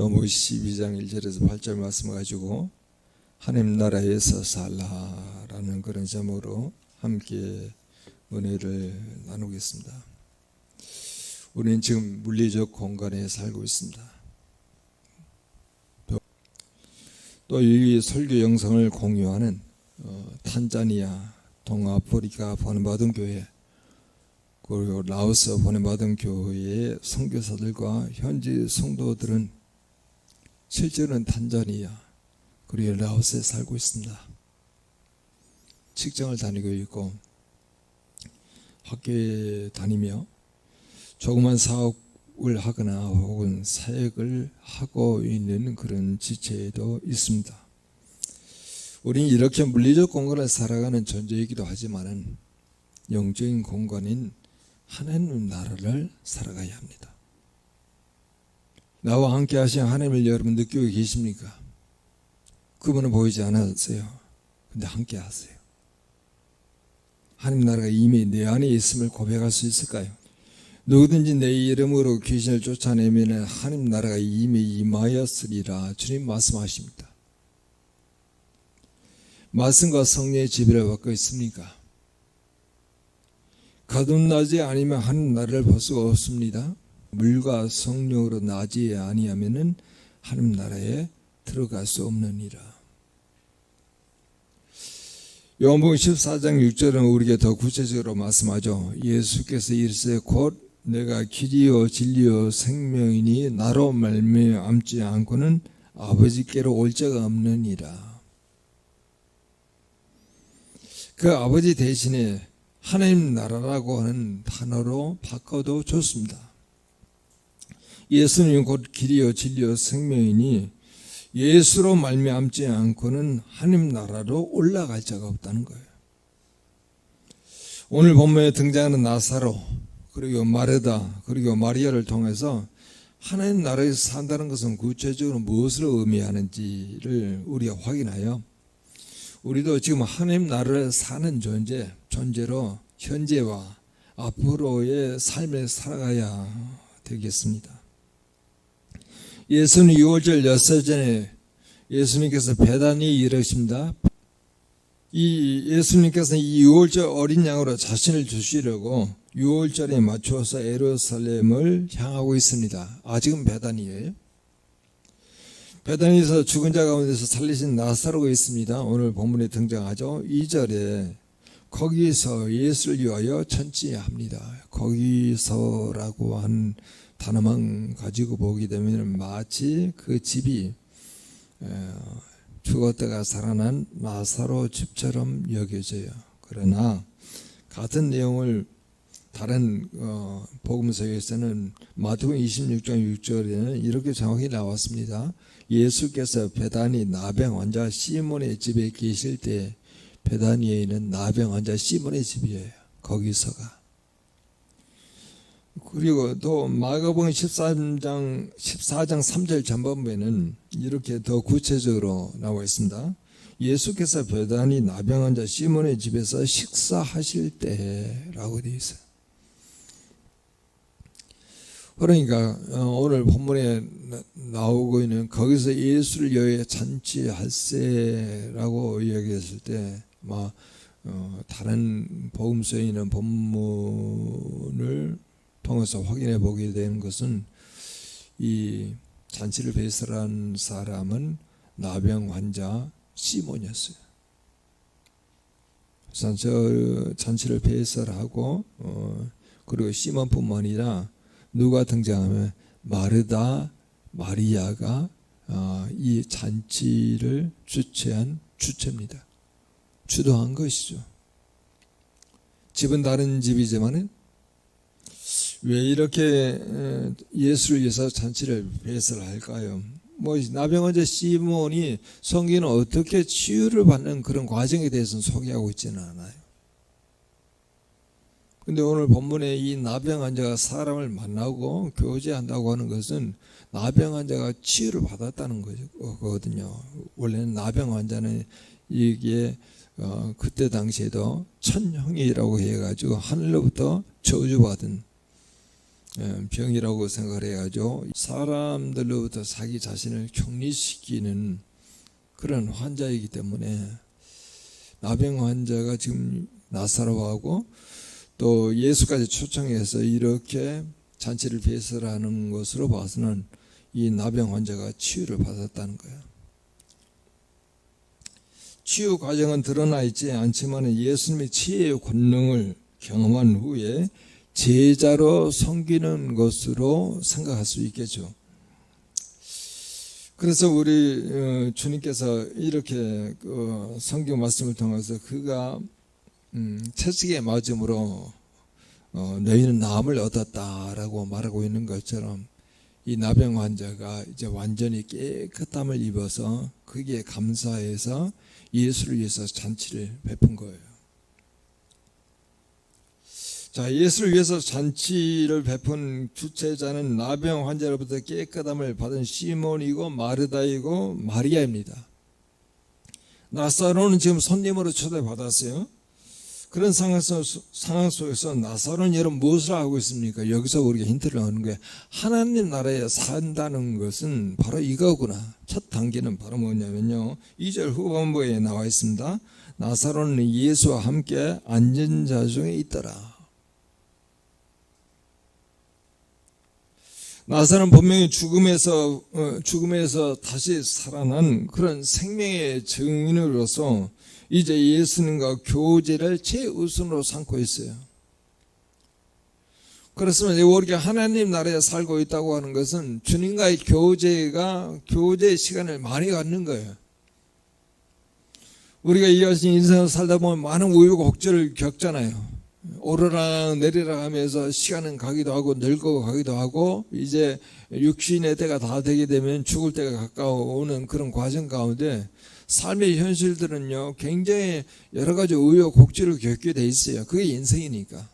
요한복음 12장 1절에서 8절 말씀을 가지고 하나님 나라에서 살라라는 그런 제목으로 함께 은혜를 나누겠습니다. 우리는 지금 물리적 공간에 살고 있습니다. 또 이 설교 영상을 공유하는 탄자니아, 동아프리카 보냄받은 교회, 그리고 라오스 보냄받은 교회의 선교사들과 현지 성도들은 실제로는 탄자니아 그리고 라오스에 살고 있습니다. 직장을 다니고 있고 학교에 다니며 조그만 사업을 하거나 혹은 사역을 하고 있는 그런 지체도 있습니다. 우리는 이렇게 물리적 공간을 살아가는 존재이기도 하지만은 영적인 공간인 하나님 나라를 살아가야 합니다. 나와 함께 하신 하나님을 여러분 느끼고 계십니까? 그분은 보이지 않았어요. 근데 함께 하세요. 하나님 나라가 이미 내 안에 있음을 고백할 수 있을까요? 누구든지 내 이름으로 귀신을 쫓아내면 하나님 나라가 이미 임하였으리라 주님 말씀하십니다. 말씀과 성령의 지배를 받고 있습니까? 거듭나지 아니면 하나님 나라를 볼 수가 없습니다. 물과 성령으로 나지 아니하면은 하나님 나라에 들어갈 수 없느니라. 요한복음 14장 6절은 우리에게 더 구체적으로 말씀하죠. 예수께서 이르시되 곧 내가 길이요 진리요 생명이니 나로 말미암지 않고는 아버지께로 올 자가 없느니라. 그 아버지 대신에 하나님 나라라고 하는 단어로 바꿔도 좋습니다. 예수는 곧 길이요 진리요 생명이니 예수로 말미암지 않고는 하나님 나라로 올라갈 자가 없다는 거예요. 오늘 본문에 등장하는 나사로 그리고 마르다 그리고 마리아를 통해서 하나님 나라에서 산다는 것은 구체적으로 무엇을 의미하는지를 우리가 확인하여 우리도 지금 하나님 나라를 사는 존재로 현재와 앞으로의 삶을 살아가야 되겠습니다. 예수는 6월절 엿새 전에 예수님께서 베다니에 이르십니다. 예수님께서는 이 6월절 어린 양으로 자신을 주시려고 6월절에 맞추어서 예루살렘을 향하고 있습니다. 아직은 베다니예요. 베다니에서 죽은 자 가운데서 살리신 나사로가 있습니다. 오늘 본문에 등장하죠. 2절에 거기서 예수를 위하여 천지합니다. 거기서라고 한 단어만 가지고 보게 되면 마치 그 집이 죽었다가 살아난 나사로 집처럼 여겨져요. 그러나 같은 내용을 다른 복음서에서는 마태복음 26장 6절에는 이렇게 정확히 나왔습니다. 예수께서 베다니 나병 환자 시몬의 집에 계실 때 베다니에 있는 나병 환자 시몬의 집이에요. 거기서가. 그리고 또 마가복음 14장 3절 전반부에는 이렇게 더 구체적으로 나와 있습니다. 예수께서 베다니 나병 환자 시몬의 집에서 식사하실 때라고 되어 있어요. 그러니까 오늘 본문에 나오고 있는 거기서 예수를 위하여 잔치할세라고 이야기했을 때 다른 복음서에 있는 본문을 통해서 확인해 보게 되는 것은 이 잔치를 배설한 사람은 나병 환자 시몬이었어요. 잔치를 배설하고 그리고 시몬뿐만 아니라 누가 등장하면 마르다, 마리아가 이 잔치를 주최한 주체입니다. 주도한 것이죠. 집은 다른 집이지만은 왜 이렇게 예수를 위해서 잔치를 배설할까요? 나병 환자 시몬이 성경은 어떻게 치유를 받는 그런 과정에 대해서는 소개하고 있지는 않아요. 근데 오늘 본문에 이 나병 환자가 사람을 만나고 교제한다고 하는 것은 나병 환자가 치유를 받았다는 거거든요. 원래는 나병 환자는 이게 그때 당시에도 천형이라고 해가지고 하늘로부터 저주받은 병이라고 생각을 해야죠. 사람들로부터 자기 자신을 격리시키는 그런 환자이기 때문에 나병 환자가 지금 나사로하고 또 예수까지 초청해서 이렇게 잔치를 배설하는 것으로 봐서는 이 나병 환자가 치유를 받았다는 거예요. 치유 과정은 드러나 있지 않지만 예수님의 치유의 권능을 경험한 후에 제자로 섬기는 것으로 생각할 수 있겠죠. 그래서 우리 주님께서 이렇게 성경 말씀을 통해서 그가 채찍에 맞음으로 너희는 나음을 얻었다라고 말하고 있는 것처럼 이 나병 환자가 이제 완전히 깨끗함을 입어서 거기에 감사해서 예수를 위해서 잔치를 베푼 거예요. 자, 예수를 위해서 잔치를 베푼 주체자는 나병 환자로부터 깨끗함을 받은 시몬이고 마르다이고 마리아입니다. 나사로는 지금 손님으로 초대받았어요. 그런 상황 속에서 나사로는 여러분 무엇을 하고 있습니까? 여기서 우리가 힌트를 얻는 거예요. 하나님 나라에 산다는 것은 바로 이거구나. 첫 단계는 바로 뭐냐면요, 2절 후반부에 나와 있습니다. 나사로는 예수와 함께 앉은 자 중에 있더라. 나사로는 분명히 죽음에서 다시 살아난 그런 생명의 증인으로서 이제 예수님과 교제를 최우선으로 삼고 있어요. 그렇습니다. 우리가 하나님 나라에 살고 있다고 하는 것은 주님과의 교제의 시간을 많이 갖는 거예요. 우리가 이 인생을 살다 보면 많은 우여곡절을 겪잖아요. 오르락 내리락 하면서 시간은 가기도 하고 늙어가기도 하고 이제 육신의 때가 다 되게 되면 죽을 때가 가까워오는 그런 과정 가운데 삶의 현실들은요 굉장히 여러 가지 우여곡절을 겪게 돼 있어요. 그게 인생이니까.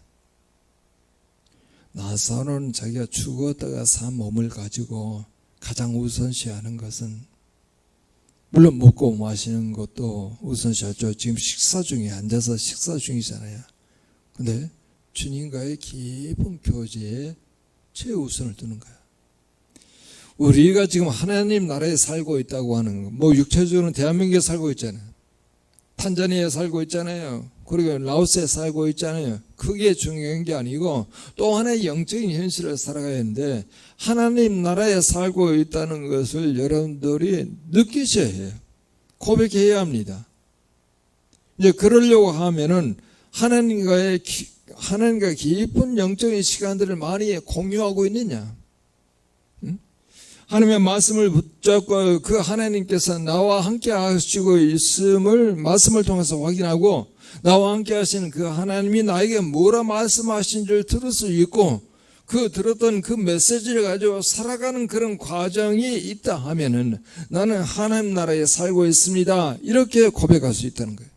나사로는 자기가 죽었다가 산 몸을 가지고 가장 우선시하는 것은 물론 먹고 마시는 것도 우선시하죠. 지금 식사 중에 앉아서 식사 중이잖아요. 근데 주님과의 깊은 교제에 최우선을 두는 거야. 우리가 지금 하나님 나라에 살고 있다고 하는 거, 뭐 육체적으로는 대한민국에 살고 있잖아요. 탄자니아에 살고 있잖아요. 그리고 라오스에 살고 있잖아요. 그게 중요한 게 아니고 또 하나의 영적인 현실을 살아가야 하는데 하나님 나라에 살고 있다는 것을 여러분들이 느끼셔야 해요. 고백해야 합니다. 이제 그러려고 하면은 하나님과 깊은 영적인 시간들을 많이 공유하고 있느냐? 하나님의 말씀을 붙잡고 그 하나님께서 나와 함께 하시고 있음을 말씀을 통해서 확인하고 나와 함께 하시는 그 하나님이 나에게 뭐라 말씀하신 줄 들을 수 있고 그 들었던 그 메시지를 가지고 살아가는 그런 과정이 있다 하면은 나는 하나님 나라에 살고 있습니다. 이렇게 고백할 수 있다는 거예요.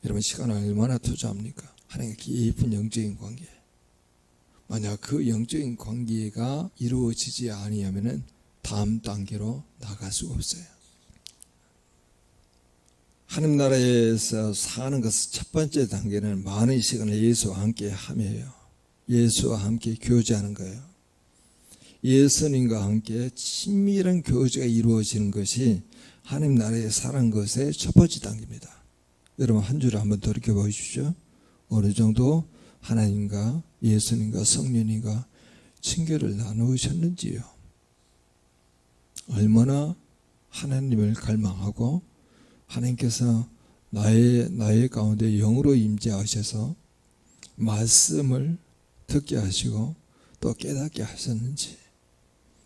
여러분 시간을 얼마나 투자합니까? 하나님과 깊은 영적인 관계. 만약 그 영적인 관계가 이루어지지 아니하면은 다음 단계로 나갈 수가 없어요. 하나님 나라에서 사는 것은 첫 번째 단계는 많은 시간을 예수와 함께 하며요. 예수와 함께 교제하는 거예요. 예수님과 함께 친밀한 교제가 이루어지는 것이 하나님 나라에 사는 것의 첫 번째 단계입니다. 여러분 한 주를 한번 돌이켜 보십시오. 어느 정도 하나님과 예수님과 성령님과 친교를 나누셨는지요. 얼마나 하나님을 갈망하고 하나님께서 나의 가운데 영으로 임재하셔서 말씀을 듣게 하시고 또 깨닫게 하셨는지.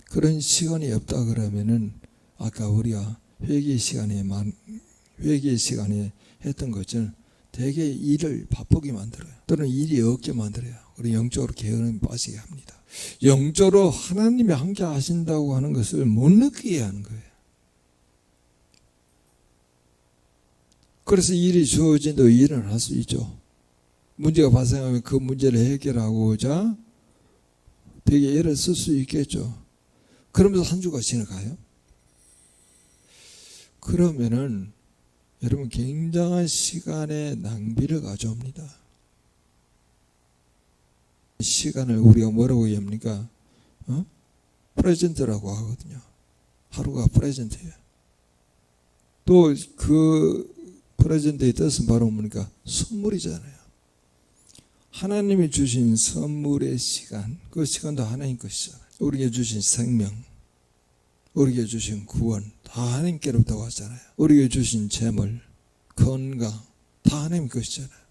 그런 시간이 없다 그러면은 아까 우리가 회개 시간에 했던 것처럼 되게 일을 바쁘게 만들어요. 또는 일이 없게 만들어요. 그리고 영적으로 게으름에 빠지게 합니다. 영적으로 하나님이 함께 하신다고 하는 것을 못 느끼게 하는 거예요. 그래서 일이 주어진다고 일을 할 수 있죠. 문제가 발생하면 그 문제를 해결하고자 되게 애를 쓸 수 있겠죠. 그러면서 한 주가 지나가요. 그러면은 여러분 굉장한 시간의 낭비를 가져옵니다. 시간을 우리가 뭐라고 얘기합니까? 프레젠트라고 하거든요. 하루가 프레젠트예요. 또 그 프레젠트의 뜻은 바로 뭡니까? 선물이잖아요. 하나님이 주신 선물의 시간, 그 시간도 하나님 것이잖아요. 우리에게 주신 생명, 우리에게 주신 구원, 다 하나님께로부터 왔잖아요. 우리에게 주신 재물, 건강, 다 하나님 것이잖아요.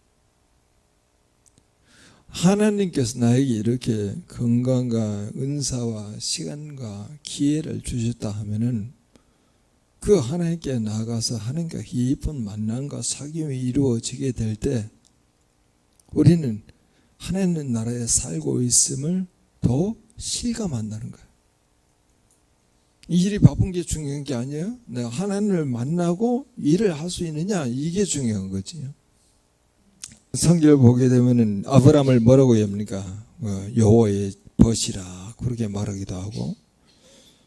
하나님께서 나에게 이렇게 건강과 은사와 시간과 기회를 주셨다 하면은 그 하나님께 나가서 하나님과 깊은 만남과 사귐이 이루어지게 될 때 우리는 하나님 나라에 살고 있음을 더 실감한다는 거예요. 이 일이 바쁜 게 중요한 게 아니에요. 내가 하나님을 만나고 일을 할 수 있느냐, 이게 중요한 거지요. 성경을 보게 되면은 아브라함을 뭐라고 합니까? 여호와의 벗이라 그렇게 말하기도 하고,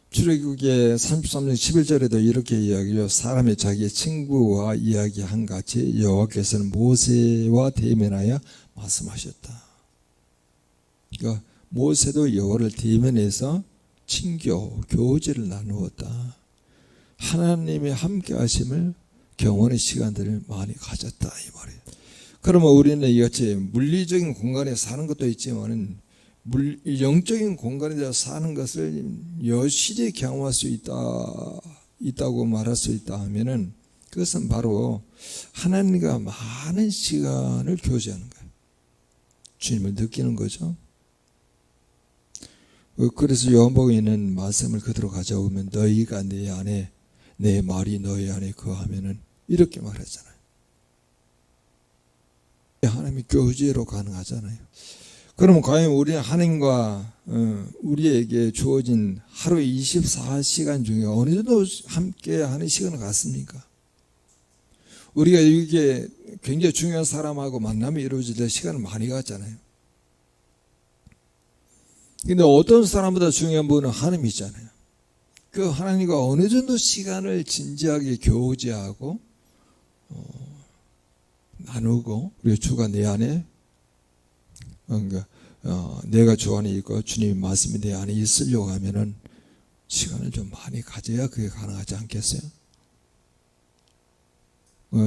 출애굽기의 33장 11절에도 이렇게 이야기해요. 사람이 자기의 친구와 이야기한 같이 여호와께서는 모세와 대면하여 말씀하셨다. 그러니까 모세도 여호와를 대면해서 친교, 교제를 나누었다. 하나님의 함께 하심을 경험의 시간들을 많이 가졌다, 이 말이에요. 그러면 우리는 이같이 물리적인 공간에 사는 것도 있지만 영적인 공간에서 사는 것을 여실히 경험할 수 있다고 말할 수 있다 하면은 그것은 바로 하나님과 많은 시간을 교제하는 거예요. 주님을 느끼는 거죠. 그래서 요한복음에 있는 말씀을 그대로 가져오면 너희가 내 안에, 내 말이 너희 안에 거하면은 이렇게 말하잖아요. 하나님이 교제로 가능하잖아요. 그러면 과연 우리는 하나님과 우리에게 주어진 하루 24시간 중에 어느 정도 함께 하는 시간을 갖습니까? 우리가 이게 굉장히 중요한 사람하고 만남이 이루어질 때 시간을 많이 갖잖아요. 근데 어떤 사람보다 중요한 분은 하나님이잖아요. 그 하나님과 어느 정도 시간을 진지하게 교제하고 나누고, 우리 주가 내 안에, 그러니까 내가 주 안에 있고 주님의 말씀이 내 안에 있으려고 하면은 시간을 좀 많이 가져야 그게 가능하지 않겠어요?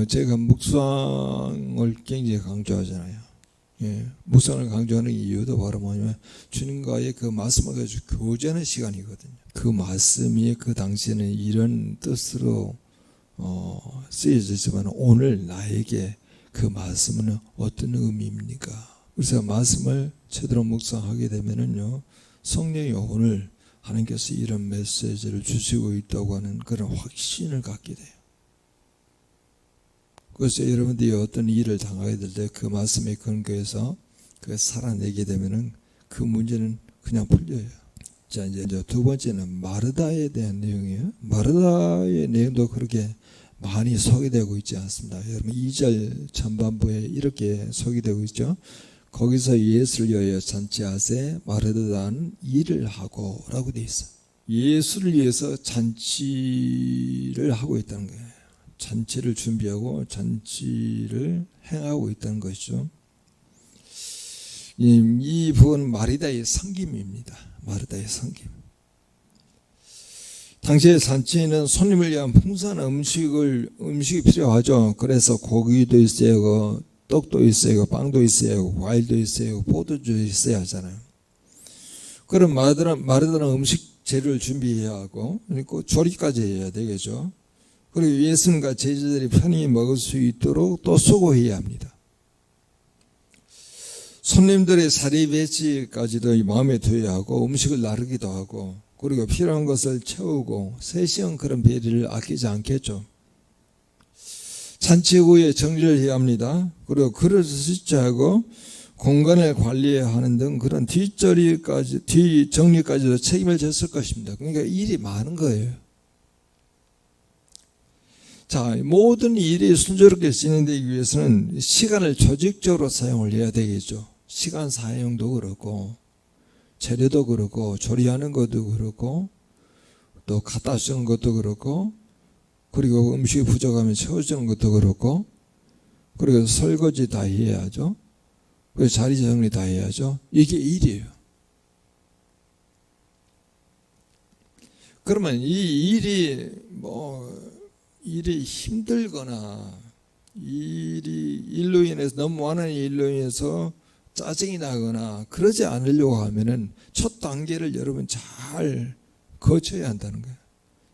제가 묵상을 굉장히 강조하잖아요. 예, 묵상을 강조하는 이유도 바로 뭐냐면 주님과의 그 말씀을 가지고 교제하는 시간이거든요. 그 말씀이 그 당시에는 이런 뜻으로 쓰여졌지만 오늘 나에게 그 말씀은 어떤 의미입니까? 그래서 말씀을 제대로 묵상하게 되면은요, 성령이 오늘 하나님께서 이런 메시지를 주시고 있다고 하는 그런 확신을 갖게 돼요. 그래서 여러분들이 어떤 일을 당하게 될 때 그 말씀에 근거해서 그 살아내게 되면은 그 문제는 그냥 풀려요. 자, 이제 두 번째는 마르다에 대한 내용이에요. 마르다의 내용도 그렇게 많이 소개되고 있지 않습니다. 여러분 2절 전반부에 이렇게 소개되고 있죠. 거기서 예수를 위하여 잔치하세 마르다는 일을 하고 라고 되어 있어요. 예수를 위해서 잔치를 하고 있다는 거예요. 잔치를 준비하고 잔치를 행하고 있다는 것이죠. 이 부분은 마르다의 섬김입니다. 마르다의 섬김. 당시에 잔치에는 손님을 위한 풍성한 음식이 필요하죠. 그래서 고기도 있어야 하고, 떡도 있어야 하고, 빵도 있어야 하고, 과일도 있어야 하고, 포도주도 있어야 하잖아요. 그럼 마르다는 음식 재료를 준비해야 하고, 그리고 조리까지 해야 되겠죠. 그리고 예수님과 제자들이 편히 먹을 수 있도록 또 수고해야 합니다. 손님들의 자리 배치까지도 마음에 둬야 하고, 음식을 나르기도 하고, 그리고 필요한 것을 채우고, 세시간 그런 배려를 아끼지 않겠죠. 잔치 후에 정리를 해야 합니다. 그리고 그릇을 씻자고 공간을 관리해야 하는 등 그런 뒷정리까지도 책임을 졌을 것입니다. 그러니까 일이 많은 거예요. 자, 모든 일이 순조롭게 진행되기 위해서는 시간을 조직적으로 사용을 해야 되겠죠. 시간 사용도 그렇고, 재료도 그렇고, 조리하는 것도 그렇고, 또 갖다 주는 것도 그렇고, 그리고 음식이 부족하면 채워주는 것도 그렇고, 그리고 설거지 다 해야죠. 그래서 자리 정리 다 해야죠. 이게 일이에요. 그러면 이 일이 힘들거나 일로 인해서 너무 많은 일로 인해서 짜증이 나거나 그러지 않으려고 하면은 첫 단계를 여러분 잘 거쳐야 한다는 거예요.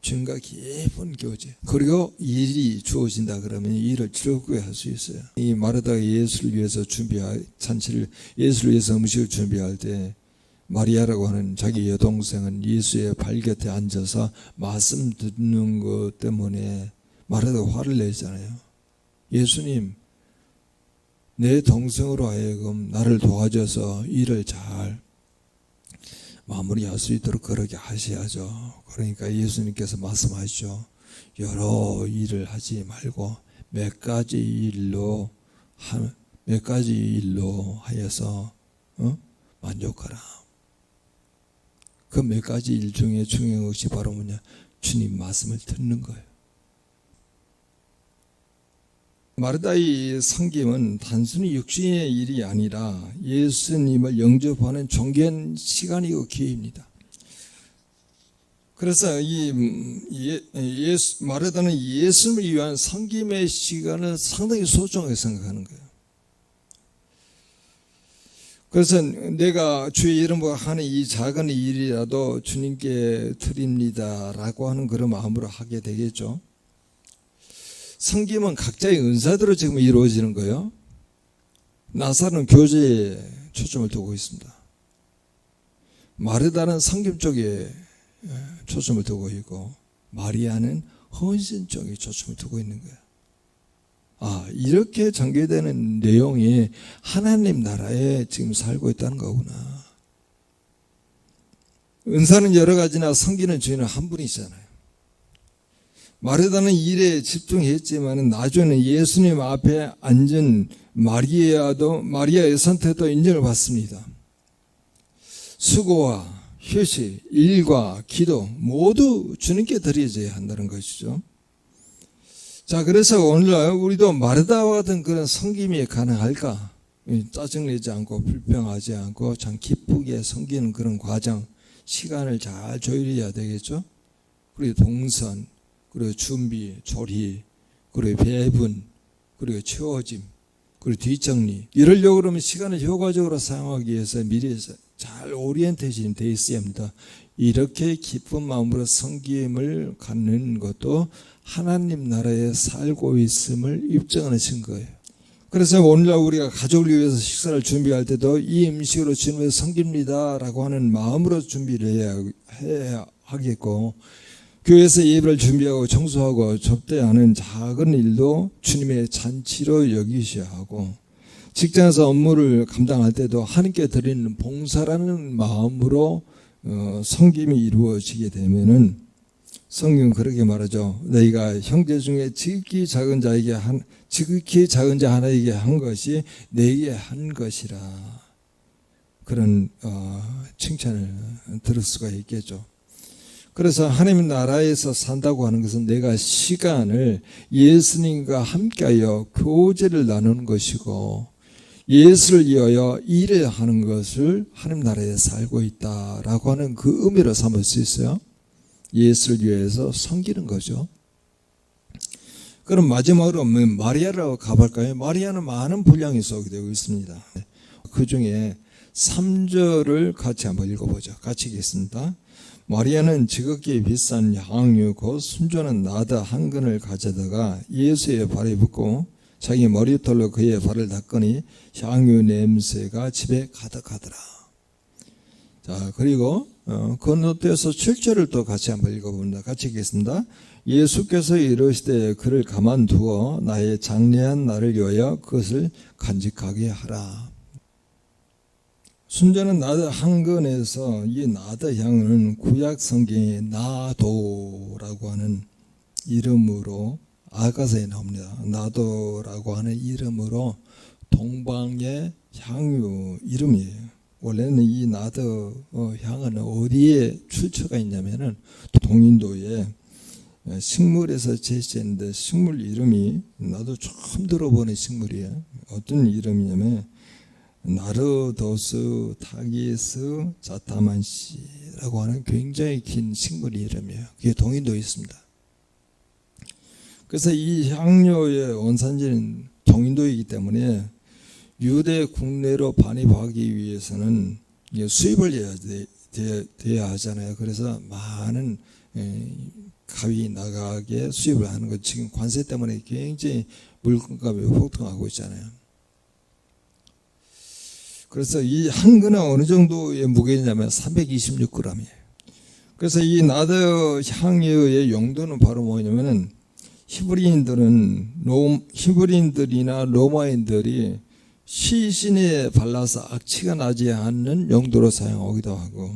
주님과 깊은 교제. 그리고 일이 주어진다 그러면 이 일을 즐겁게 할 수 있어요. 이 마르다가 예수를 위해서 잔치를 예수를 위해서 음식을 준비할 때 마리아라고 하는 자기 여동생은 예수의 발 곁에 앉아서 말씀 듣는 것 때문에 마르다가 화를 내잖아요. 예수님, 내 동생으로 하여금 나를 도와줘서 일을 잘 마무리할 수 있도록 그렇게 하셔야죠. 그러니까 예수님께서 말씀하시죠. 여러 일을 하지 말고 몇 가지 일로 하여서 만족하라. 그 몇 가지 일 중에 중요한 것이 바로 뭐냐? 주님 말씀을 듣는 거예요. 마르다의 섬김은 단순히 육신의 일이 아니라 예수님을 영접하는 존귀한 시간이고 기회입니다. 그래서 마르다는 예수님을 위한 섬김의 시간을 상당히 소중하게 생각하는 거예요. 그래서 내가 주의 이름으로 하는 이 작은 일이라도 주님께 드립니다라고 하는 그런 마음으로 하게 되겠죠. 섬김은 각자의 은사대로 지금 이루어지는 거예요. 나사로는 교제에 초점을 두고 있습니다. 마르다는 섬김 쪽에 초점을 두고 있고 마리아는 헌신 쪽에 초점을 두고 있는 거예요. 이렇게 전개되는 내용이 하나님 나라에 지금 살고 있다는 거구나. 은사는 여러 가지나 섬기는 주인은 한 분이잖아요. 마르다는 일에 집중했지만 나중에는 예수님 앞에 앉은 마리아의 선택도 인정을 받습니다. 수고와 휴식, 일과 기도 모두 주님께 드려져야 한다는 것이죠. 자, 그래서 오늘날 우리도 마르다와 같은 그런 섬김이 가능할까? 짜증내지 않고 불평하지 않고 참 기쁘게 섬기는 그런 과정, 시간을 잘 조율해야 되겠죠. 그리고 동선, 그리고 준비, 조리, 그리고 배분, 그리고 채워짐, 그리고 뒷정리. 이러려고 그러면 시간을 효과적으로 사용하기 위해서 미리 잘 오리엔테이션이 되어 있어야 합니다. 이렇게 기쁜 마음으로 섬김을 갖는 것도 하나님 나라에 살고 있음을 입증하는 증거예요. 그래서 오늘날 우리가 가족을 위해서 식사를 준비할 때도 이 음식으로 주님을 섬깁니다라고 하는 마음으로 준비를 해야 하겠고, 교회에서 예배를 준비하고 청소하고 접대하는 작은 일도 주님의 잔치로 여기셔야 하고, 직장에서 업무를 감당할 때도 하나님께 드리는 봉사라는 마음으로 섬김이 이루어지게 되면은, 성경은 그렇게 말하죠. 너희가 형제 중에 지극히 작은 자 하나에게 한 것이 내게 한 것이라. 그런 칭찬을 들을 수가 있겠죠. 그래서 하나님 나라에서 산다고 하는 것은 내가 시간을 예수님과 함께하여 교제를 나누는 것이고, 예수를 위하여 일을 하는 것을 하나님 나라에 살고 있다라고 하는 그 의미로 삼을 수 있어요. 예수를 위해서 섬기는 거죠. 그럼 마지막으로 마리아라고 가볼까요? 마리아는 많은 분량이 소개되고 있습니다. 그 중에 3절을 같이 한번 읽어보죠. 같이 읽겠습니다. 마리아는 지극히 비싼 향유 곧 순전한 나다 한 근을 가져다가 예수의 발에 붓고 자기 머리털로 그의 발을 닦으니 향유 냄새가 집에 가득하더라. 자, 그리고 건너뛰어서 7절을 또 같이 한번 읽어봅니다. 같이 읽겠습니다. 예수께서 이르시되 그를 가만두어 나의 장래한 날을 위하여 그것을 간직하게 하라. 순전한 나드 한 근에서 이 나드 향은 구약 성경의 나도라고 하는 이름으로 아가서에 나옵니다. 나도라고 하는 이름으로 동방의 향유 이름이에요. 원래는 이 나드 향은 어디에 출처가 있냐면은 동인도에 식물에서 제시했는데, 식물 이름이 나도 처음 들어보는 식물이에요. 어떤 이름이냐면 나르도스 타기스 자타만시라고 하는 굉장히 긴 식물 이름이에요. 그게 동인도에 있습니다. 그래서 이 향료의 원산지는 동인도이기 때문에 유대 국내로 반입하기 위해서는 수입을 돼야 하잖아요. 그래서 많은 가위 나가게 수입을 하는 것, 지금 관세 때문에 굉장히 물건값이 폭등하고 있잖아요. 그래서 이 한 근은 어느 정도의 무게냐면 326g이에요. 그래서 이 나드 향유의 용도는 바로 뭐냐면은 히브리인들이나 로마인들이 시신에 발라서 악취가 나지 않는 용도로 사용하기도 하고,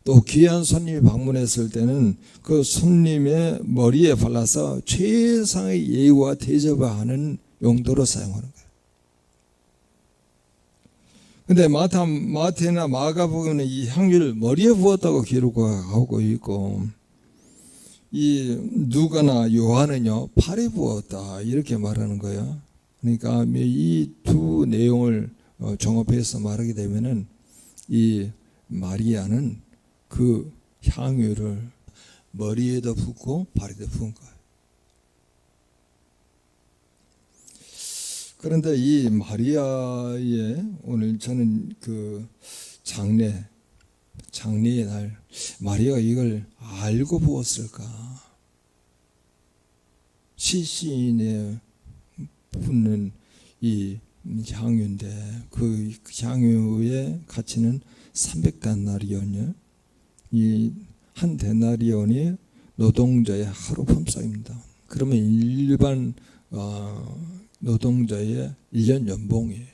또 귀한 손님이 방문했을 때는 그 손님의 머리에 발라서 최상의 예의와 대접을 하는 용도로 사용하는 거예요. 근데 마태나 마가복음은 이 향유를 머리에 부었다고 기록하고 있고, 이 누가나 요한은요 팔에 부었다 이렇게 말하는 거예요. 그러니까 이 두 내용을 종합해서 말하게 되면은 이 마리아는 그 향유를 머리에도 붓고 발에도 부은 거예요. 그런데 이 마리아의 오늘 저는 그 장례의 날 마리아가 이걸 알고 부었을까? 시신에 붓는 이 향유인데 그 향유의 가치는 300데나리온이요. 이 한 데나리온이 노동자의 하루 품삯입니다. 그러면 일반 노동자의 1년 연봉이에요.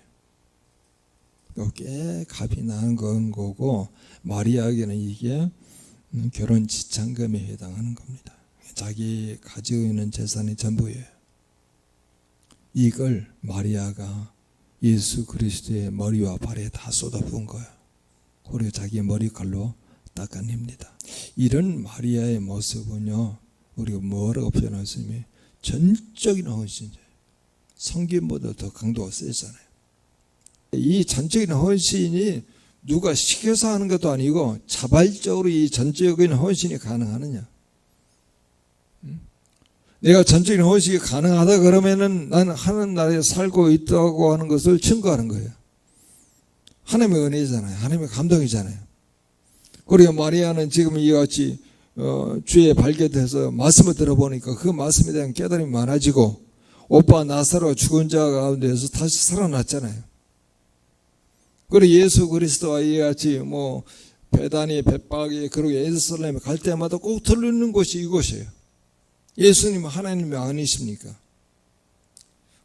꽤 값이 나는 건 거고, 마리아에게는 이게 결혼 지참금에 해당하는 겁니다. 자기 가지고 있는 재산의 전부예요. 이걸 마리아가 예수 그리스도의 머리와 발에 다 쏟아부은 거예요. 그리고 자기 머리칼로 닦아냅니다. 이런 마리아의 모습은요, 우리가 뭐라고 표현할 수 있냐면 전적인 헌신이에요. 성김보다 더 강도가 세잖아요. 이 전적인 헌신이 누가 시켜서 하는 것도 아니고 자발적으로 이 전적인 헌신이 가능하느냐? 내가 전적인 헌신이 가능하다 그러면은 나는 하나님 나라에 살고 있다고 하는 것을 증거하는 거예요. 하나님의 은혜잖아요. 하나님의 감동이잖아요. 그리고 마리아는 지금 이같이 주에 발견돼서 말씀을 들어보니까 그 말씀에 대한 깨달음이 많아지고, 오빠 나사로 죽은 자 가운데서 다시 살아났잖아요. 그리고 예수 그리스도와 이같이 베다니, 벳박이, 그리고 예루살렘에 갈 때마다 꼭 들르는 곳이 이곳이에요. 예수님은 하나님이 아니십니까?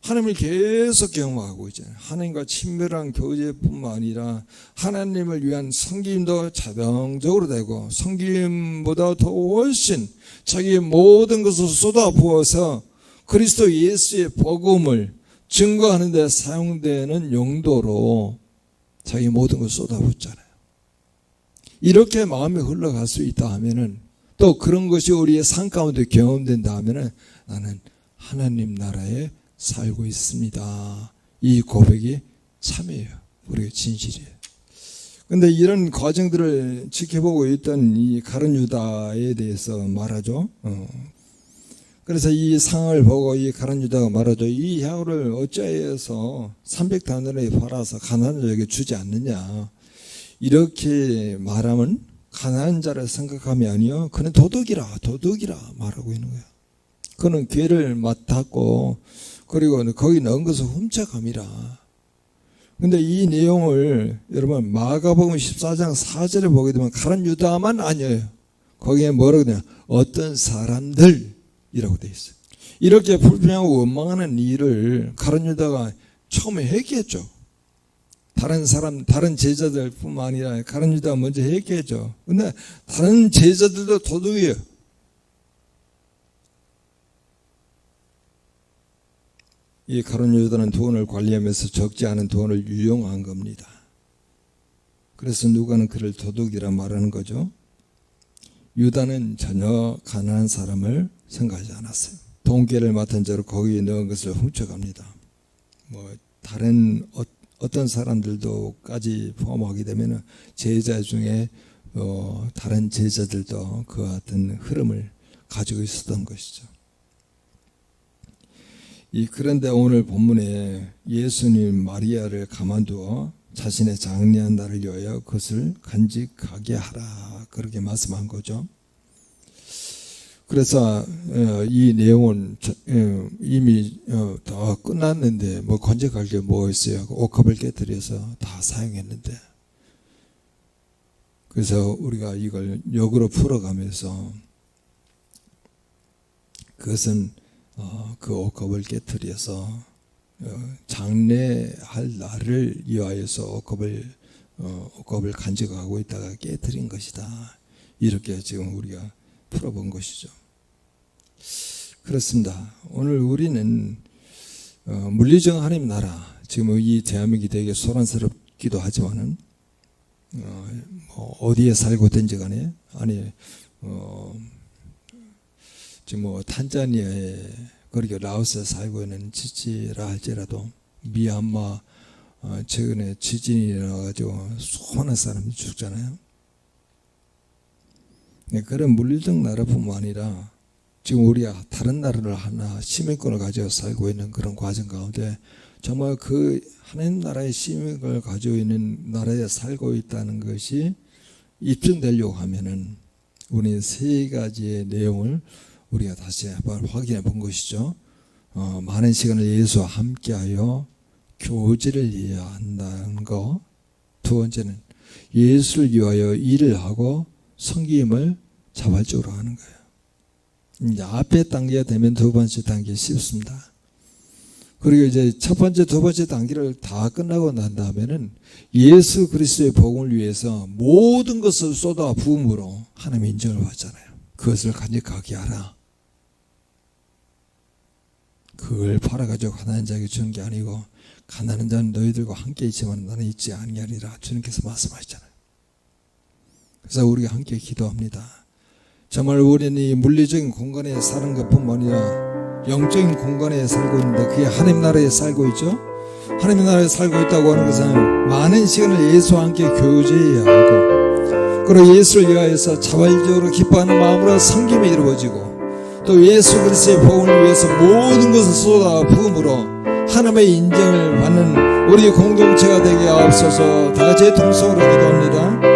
하나님을 계속 경험하고 있잖아요. 하나님과 친밀한 교제뿐만 아니라 하나님을 위한 섬김도 자동적으로 되고, 섬김보다 더 훨씬 자기의 모든 것을 쏟아부어서 그리스도 예수의 복음을 증거하는 데 사용되는 용도로 자기 모든 것을 쏟아붓잖아요. 이렇게 마음이 흘러갈 수 있다 하면은, 또 그런 것이 우리의 삶 가운데 경험된다 하면은, 나는 하나님 나라에 살고 있습니다. 이 고백이 참이에요. 우리가 진실이에요. 근데 이런 과정들을 지켜보고 있던 이 가룟 유다에 대해서 말하죠. 그래서 이 상을 보고 이 가룟 유다가 말하죠. 이 향유를 어찌하여서 300데나리온에 팔아서 가난한 자에게 주지 않느냐. 이렇게 말하면 가난한 자를 생각함이 아니요, 그는 도둑이라 말하고 있는 거예요. 그는 괴를 맡았고, 그리고 거기 넣은 것을 훔쳐감이라. 근데 이 내용을 여러분 마가복음 14장 4절에 보게 되면 가룟 유다만 아니에요. 거기에 뭐라고 되냐, 어떤 사람들이라고 되어 있어요. 이렇게 불평하고 원망하는 일을 가룟 유다가 처음에 했겠죠. 다른 제자들 뿐만 아니라 가룟 유다가 먼저 했겠죠. 근데 다른 제자들도 도둑이에요. 이 가룟 유다는 돈을 관리하면서 적지 않은 돈을 유용한 겁니다. 그래서 누가는 그를 도둑이라 말하는 거죠. 유다는 전혀 가난한 사람을 생각하지 않았어요. 돈깨를 맡은 자로 거기에 넣은 것을 훔쳐갑니다. 다른 어떤 사람들도까지 포함하게 되면 제자 중에 다른 제자들도 그와 같은 흐름을 가지고 있었던 것이죠. 그런데 오늘 본문에 예수님 마리아를 가만두어 자신의 장래한 날을 위하여 그것을 간직하게 하라, 그렇게 말씀한 거죠. 그래서 이 내용은 이미 다 끝났는데 뭐 간직할 게 뭐 있어요? 옥합을 깨뜨려서 다 사용했는데, 그래서 우리가 이걸 역으로 풀어가면서 그것은 그 옥합을 깨뜨려서 장래할 날을 위하여서 옥합을 간직하고 있다가 깨뜨린 것이다, 이렇게 지금 우리가 풀어본 것이죠. 그렇습니다. 오늘 우리는 물리적 하나님 나라, 지금 이 대한민국이 되게 소란스럽기도 하지만은 어디에 살고 있든지 간에, 아니 지금 탄자니아에, 그리고 라오스에 살고 있는 지치라 할지라도 미얀마 최근에 지진이 일어나가지고 수많은 사람들이 죽잖아요. 그런 물리적 나라뿐만 아니라 지금 우리가 다른 나라를 하나 시민권을 가지고 살고 있는 그런 과정 가운데 정말 그 하나님 나라의 시민권을 가지고 있는 나라에 살고 있다는 것이 입증되려고 하면은 우리 세 가지의 내용을 우리가 다시 한번 확인해 본 것이죠. 많은 시간을 예수와 함께하여 교제를 이해해야 한다는 거. 두 번째는 예수를 위하여 일을 하고 섬김을 자발적으로 하는 거예요. 이제 앞에 단계가 되면 두 번째 단계 쉽습니다. 그리고 이제 첫 번째, 두 번째 단계를 다 끝나고 난 다음에는 예수 그리스도의 복음을 위해서 모든 것을 쏟아 부음으로 하나님의 인정을 받잖아요. 그것을 간직하게 하라. 그걸 팔아가지고 가난한 자에게 주는 게 아니고, 가난한 자는 너희들과 함께 있지만 나는 있지 아니하리라 주님께서 말씀하시잖아요. 그래서 우리가 함께 기도합니다. 정말 우리는 이 물리적인 공간에 사는 것뿐만 아니라 영적인 공간에 살고 있는데, 그게 하나님 나라에 살고 있죠. 하나님 나라에 살고 있다고 하는 것은 많은 시간을 예수와 함께 교제해야 하고, 그리고 예수를 위하여서 자발적으로 기뻐하는 마음으로 섬김이 이루어지고, 또 예수 그리스도의 복음을 위해서 모든 것을 쏟아 부음으로 하나님의 인정을 받는 우리 공동체가 되게 하옵소서. 다 같이 통성으로 기도합니다.